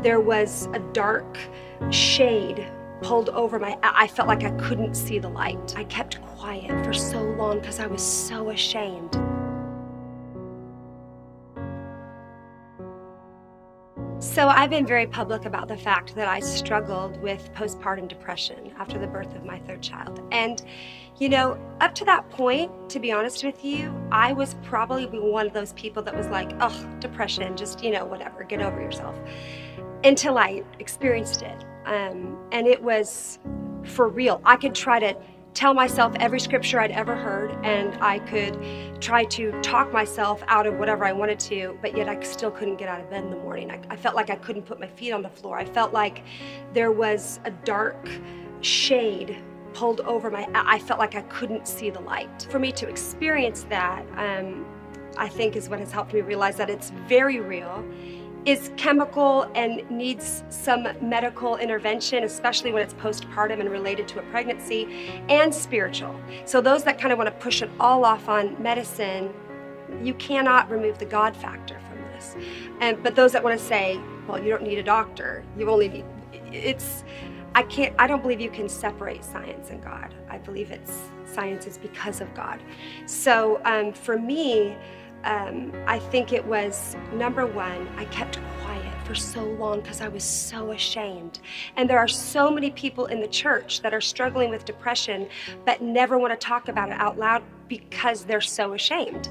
there was a dark shade pulled over I felt like I couldn't see the light. I kept quiet for so long because I was so ashamed. So I've been very public about the fact that I struggled with postpartum depression after the birth of my third child. And, up to that point, to be honest with you, I was probably one of those people that was like, oh, depression, just, whatever, get over yourself. Until I experienced it. And it was for real. I could try to tell myself every scripture I'd ever heard, and I could try to talk myself out of whatever I wanted to, but yet I still couldn't get out of bed in the morning. I felt like I couldn't put my feet on the floor. I felt like there was a dark shade pulled over I felt like I couldn't see the light. For me to experience that, I think is what has helped me realize that it's very real, is chemical and needs some medical intervention, especially when it's postpartum and related to a pregnancy, and spiritual. So those that kind of want to push it all off on medicine, you cannot remove the God factor from this. But those that want to say, well, you don't need a doctor, you only need, I don't believe you can separate science and God. I believe science is because of God. So for me, I think it was, number one, I kept quiet for so long because I was so ashamed. And there are so many people in the church that are struggling with depression but never want to talk about it out loud because they're so ashamed.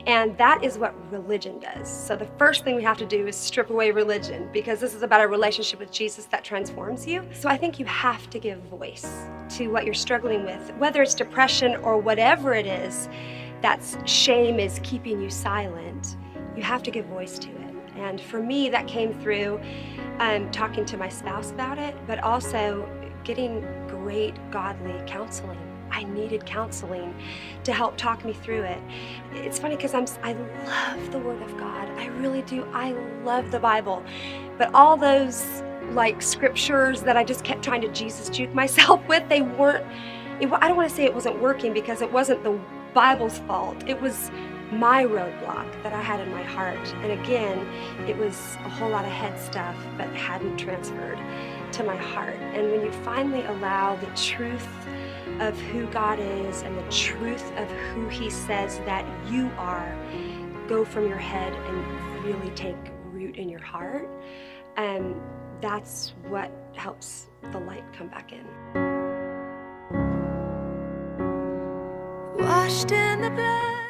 And that is what religion does. So the first thing we have to do is strip away religion, because this is about a relationship with Jesus that transforms you. So I think you have to give voice to what you're struggling with, whether it's depression or whatever it is. That's shame is keeping you silent. You have to give voice to it. And for me, that came through talking to my spouse about it, but also getting great godly counseling. I needed counseling to help talk me through it. It's funny because I love the Word of God. I really do. I love the Bible. But all those scriptures that I just kept trying to Jesus juke myself with, I don't want to say it wasn't working, because it wasn't the Bible's fault. It was my roadblock that I had in my heart. And again, it was a whole lot of head stuff, but hadn't transferred to my heart. And when you finally allow the truth of who God is and the truth of who He says that you are go from your head and really take root in your heart, that's what helps the light come back in. Washed in the blood.